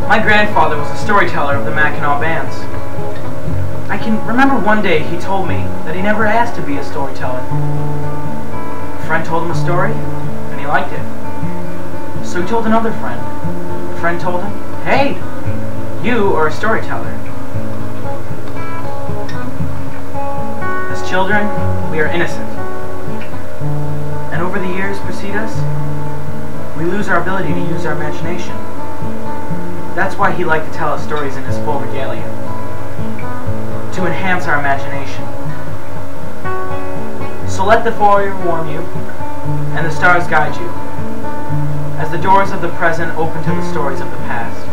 My grandfather was a storyteller of the Mackinac bands. I can remember one day he told me that he never asked to be a storyteller. A friend told him a story, and he liked it. So he told another friend. The friend told him, "Hey, you are a storyteller." As children, we are innocent. And over the years precede us, we lose our ability to use our imagination. That's why he liked to tell us stories in his full regalia, to enhance our imagination. So let the fire warm you, and the stars guide you, as the doors of the present open to the stories of the past.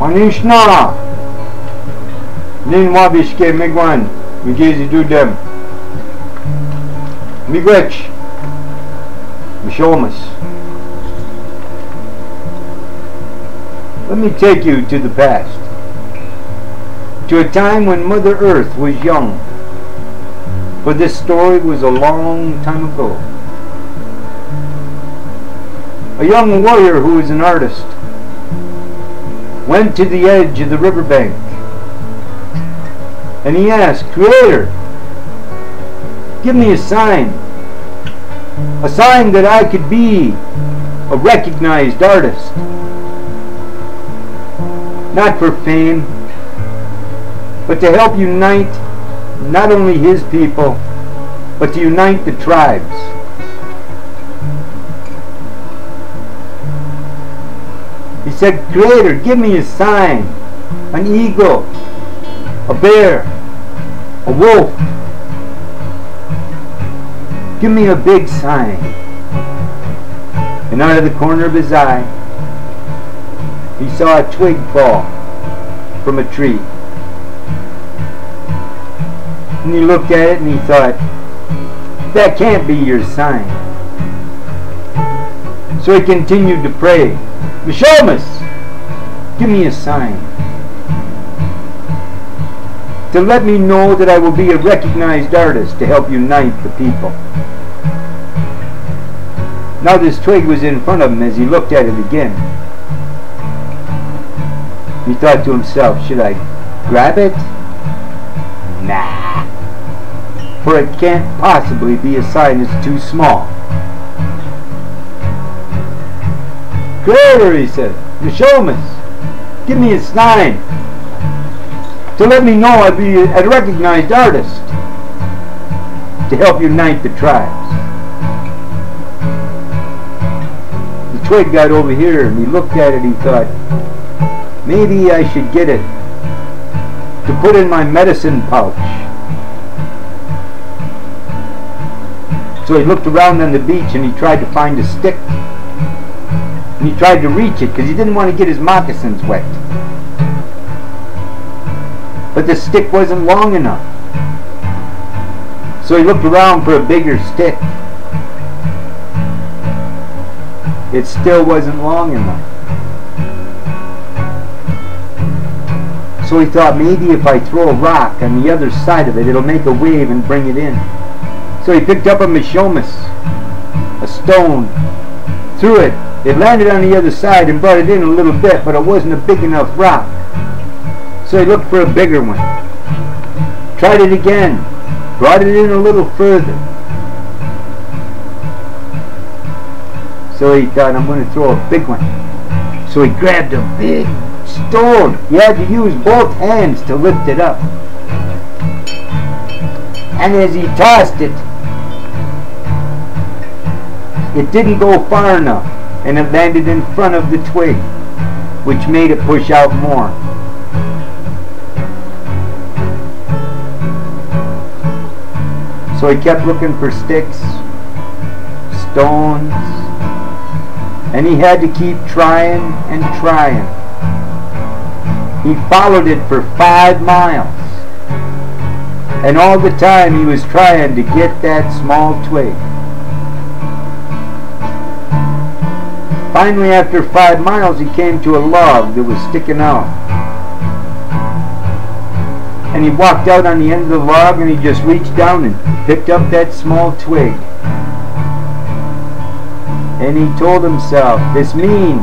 Anishna! Nin wabishke migwan, migizi dudem. Migrech, mishomas. Let me take you to the past, to a time when Mother Earth was young, for this story was a long time ago. A young warrior who was an artist went to the edge of the riverbank, and he asked, "Creator, give me a sign that I could be a recognized artist. Not for fame, but to help unite not only his people, but to unite the tribes." He said, "Creator, give me a sign, an eagle, a bear, a wolf. Give me a big sign." And out of the corner of his eye, he saw a twig fall from a tree. And he looked at it and he thought, "That can't be your sign." So he continued to pray, "Mishomas, give me a sign to let me know that I will be a recognized artist to help unite the people." Now this twig was in front of him as he looked at it again. He thought to himself, "Should I grab it? Nah, for it can't possibly be a sign that's too small." "Creator," he said, "Mishomas, give me a sign to let me know I'd be a recognized artist to help unite the tribes." The twig got over here and he looked at it and he thought, "Maybe I should get it to put in my medicine pouch." So he looked around on the beach and he tried to find a stick. And he tried to reach it because he didn't want to get his moccasins wet. But the stick wasn't long enough. So he looked around for a bigger stick. It still wasn't long enough. So he thought, maybe if I throw a rock on the other side of it, it'll make a wave and bring it in. So he picked up a mishomas, a stone, threw it. It landed on the other side and brought it in a little bit, but it wasn't a big enough rock. So he looked for a bigger one. Tried it again. Brought it in a little further. So he thought, I'm going to throw a big one. So he grabbed a big stone. He had to use both hands to lift it up. And as he tossed it, it didn't go far enough. And it landed in front of the twig, which made it push out more. So he kept looking for sticks, stones, and he had to keep trying and trying. He followed it for 5 miles. And all the time he was trying to get that small twig. Finally, after 5 miles, he came to a log that was sticking out. And he walked out on the end of the log and he just reached down and picked up that small twig. And he told himself, this means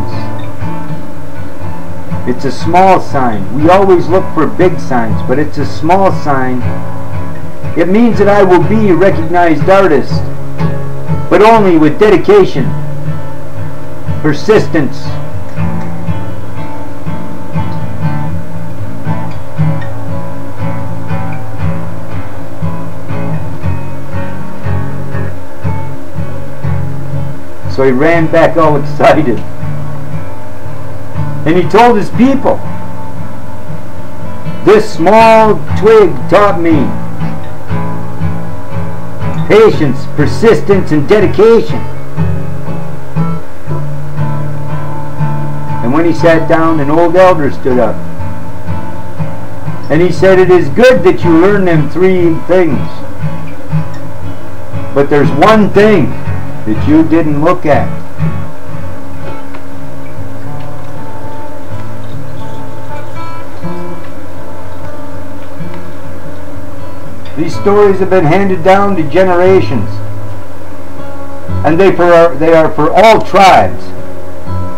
it's a small sign. We always look for big signs, but it's a small sign. It means that I will be a recognized artist, but only with dedication, persistence. So he ran back all excited. And he told his people, this small twig taught me patience, persistence, and dedication. And when he sat down, an old elder stood up. And he said, it is good that you learn them 3 things. But there's one thing that you didn't look at. These stories have been handed down to generations, and they are for all tribes,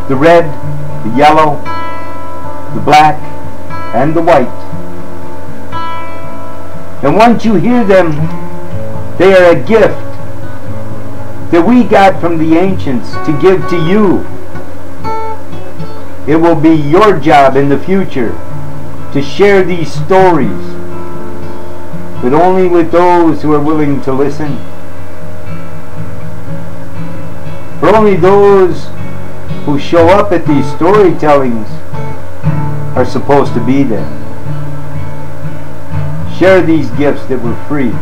the red, the yellow, the black, and the white. And once you hear them, they are a gift that we got from the ancients to give to you. It will be your job in the future to share these stories, but only with those who are willing to listen. For only those who show up at these storytellings are supposed to be there. Share these gifts that were free.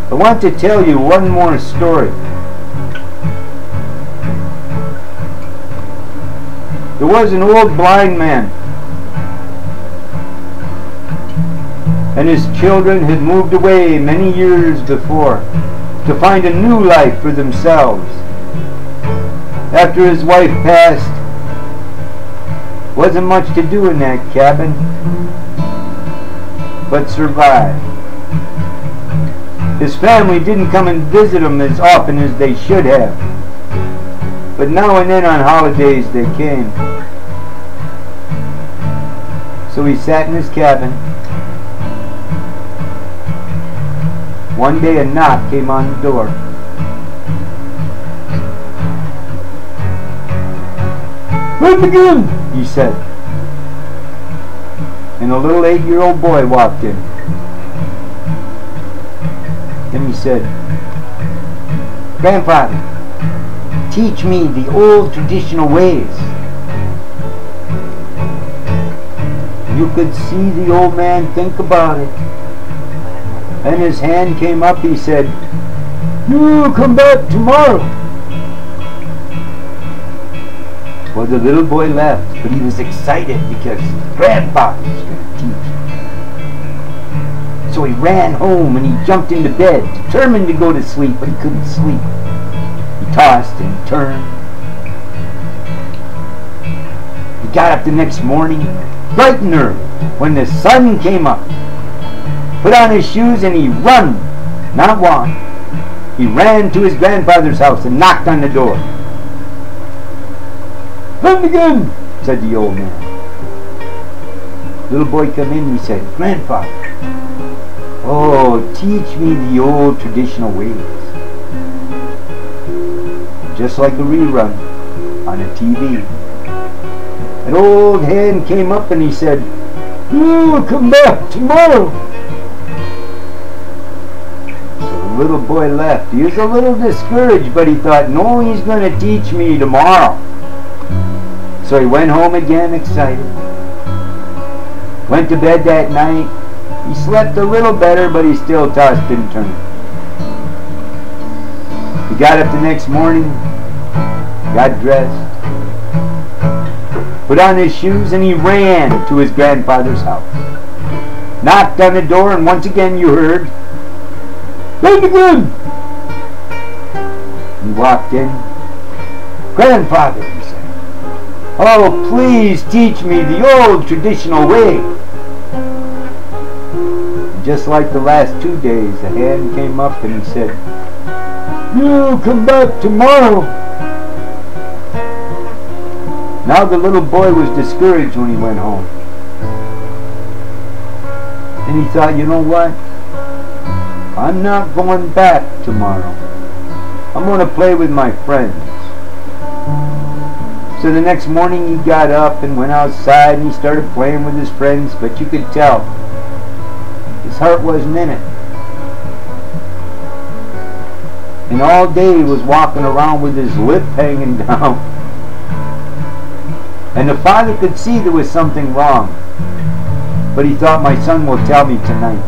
I want to tell you one more story. There was an old blind man, and his children had moved away many years before to find a new life for themselves. After his wife passed, wasn't much to do in that cabin but survive. His family didn't come and visit him as often as they should have, but now and then on holidays they came. So he sat in his cabin. One day a knock came on the door. "Let me in," he said. And a little 8-year-old boy walked in. And he said, "Grandfather, teach me the old traditional ways." You could see the old man think about it. And his hand came up. He said, "You come back tomorrow." Well, the little boy left, but he was excited because grandfather was going to teach him. So he ran home and he jumped into bed, determined to go to sleep, but he couldn't sleep. He tossed and turned. He got up the next morning, bright and early, when the sun came up, put on his shoes, and he run, not walk. He ran to his grandfather's house and knocked on the door. "Let me in," said the old man. Little boy come in and he said, "Grandfather, oh, teach me the old traditional ways." Just like a rerun on a TV. An old hand came up and he said, "You come back tomorrow." The little boy left. He was a little discouraged, but he thought, no, he's going to teach me tomorrow. So he went home again excited. Went to bed that night. He slept a little better, but he still tossed and turned. He got up the next morning, got dressed, put on his shoes, and he ran to his grandfather's house. Knocked on the door, and once again you heard, "Let me in." He walked in. "Grandfather," he said, "oh, please teach me the old traditional way." And just like the last 2 days, a hand came up and he said, "You'll come back tomorrow." Now the little boy was discouraged when he went home. And he thought, you know what? I'm not going back tomorrow. I'm going to play with my friends. So the next morning he got up and went outside and he started playing with his friends, but you could tell his heart wasn't in it. And all day he was walking around with his lip hanging down. And the father could see there was something wrong. But he thought, my son will tell me tonight.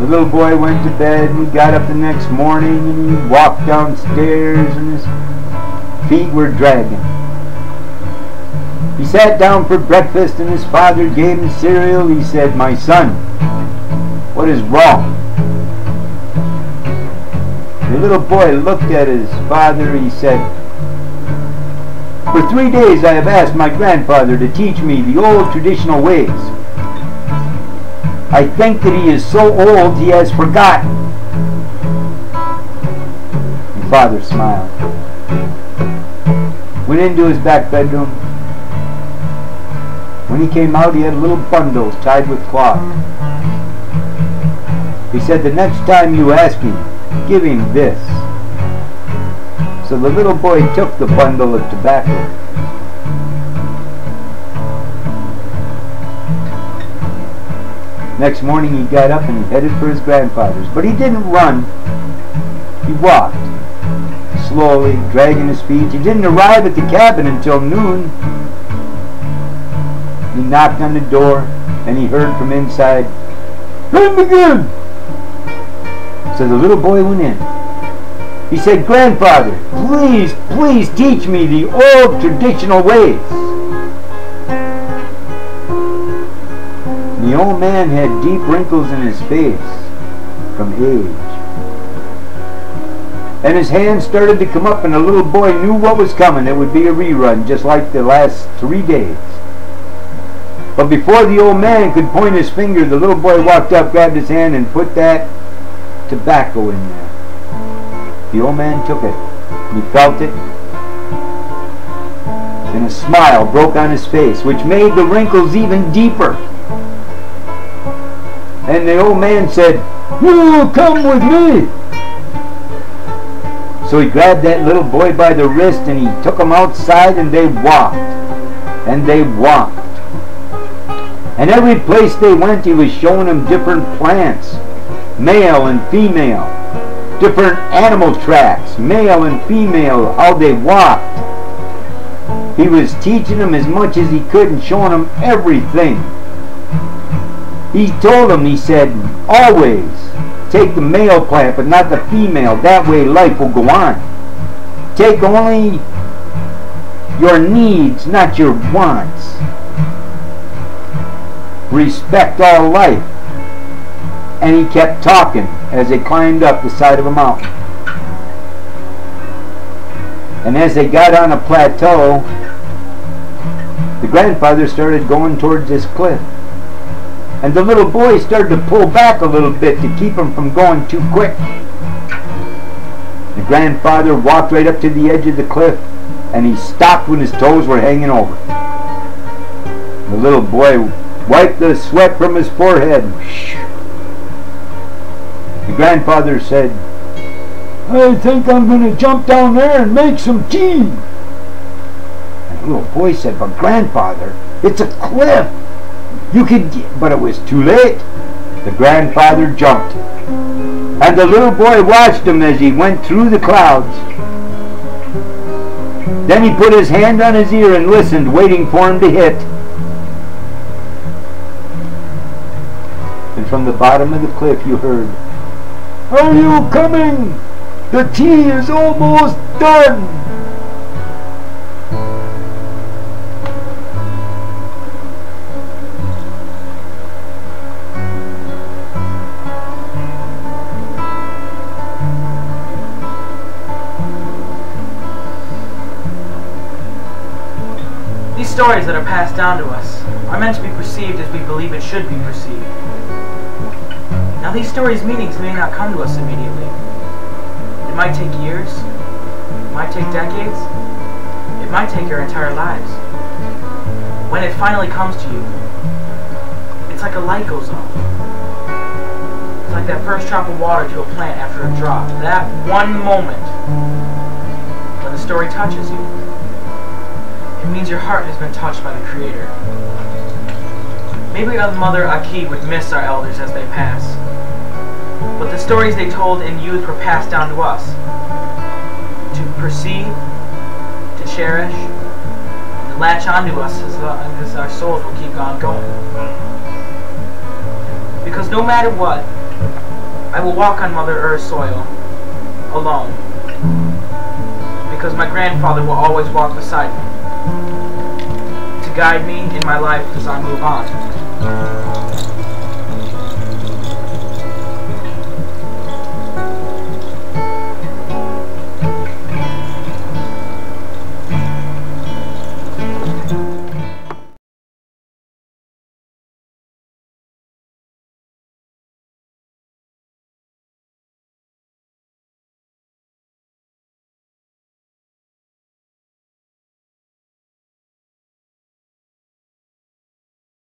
The little boy went to bed and he got up the next morning and he walked downstairs and his feet were dragging. He sat down for breakfast and his father gave him cereal. He said, "My son, what is wrong?" The little boy looked at his father. He said, "For 3 days I have asked my grandfather to teach me the old traditional ways. I think that he is so old he has forgotten." The father smiled, went into his back bedroom. When he came out, he had a little bundle tied with cloth. He said, "The next time you ask him, give him this." So the little boy took the bundle of tobacco. Next morning he got up and he headed for his grandfather's. But he didn't run. He walked, slowly, dragging his feet. He didn't arrive at the cabin until noon. He knocked on the door and he heard from inside, "Come again." So the little boy went in. He said, "Grandfather, please, please teach me the old traditional ways." And the old man had deep wrinkles in his face from age. And his hands started to come up and the little boy knew what was coming. It would be a rerun, just like the last 3 days. But before the old man could point his finger, the little boy walked up, grabbed his hand, and put that tobacco in there. The old man took it, and he felt it, and a smile broke on his face, which made the wrinkles even deeper. And the old man said, "You come with me." So he grabbed that little boy by the wrist, and he took him outside, and they walked, and they walked. And every place they went, he was showing them different plants, male and female, different animal tracks, male and female, how they walked. He was teaching them as much as he could and showing them everything. He told them, he said, always take the male plant but not the female. That way life will go on. Take only your needs, not your wants. Respect all life. And he kept talking as they climbed up the side of a mountain. And as they got on a plateau, the grandfather started going towards this cliff. And the little boy started to pull back a little bit to keep him from going too quick. The grandfather walked right up to the edge of the cliff and he stopped when his toes were hanging over. The little boy wiped the sweat from his forehead. The grandfather said, "I think I'm going to jump down there and make some tea." And the little boy said, "But grandfather, it's a cliff. You could get..." But it was too late. The grandfather jumped. And the little boy watched him as he went through the clouds. Then he put his hand on his ear and listened, waiting for him to hit. And from the bottom of the cliff you heard, "Are you coming? The tea is almost done." These stories that are passed down to us are meant to be perceived as we believe it should be perceived. Now these stories' meanings may not come to us immediately. It might take years, it might take decades, it might take our entire lives. When it finally comes to you, it's like a light goes off. It's like that first drop of water to a plant after a drought. That one moment when the story touches you, it means your heart has been touched by the Creator. Maybe our Mother Aki would miss our elders as they pass, but the stories they told in youth were passed down to us, to perceive, to cherish, and to latch onto us as our souls will keep on going. Because no matter what, I will walk on Mother Earth's soil, alone, because my grandfather will always walk beside me, to guide me in my life as I move on.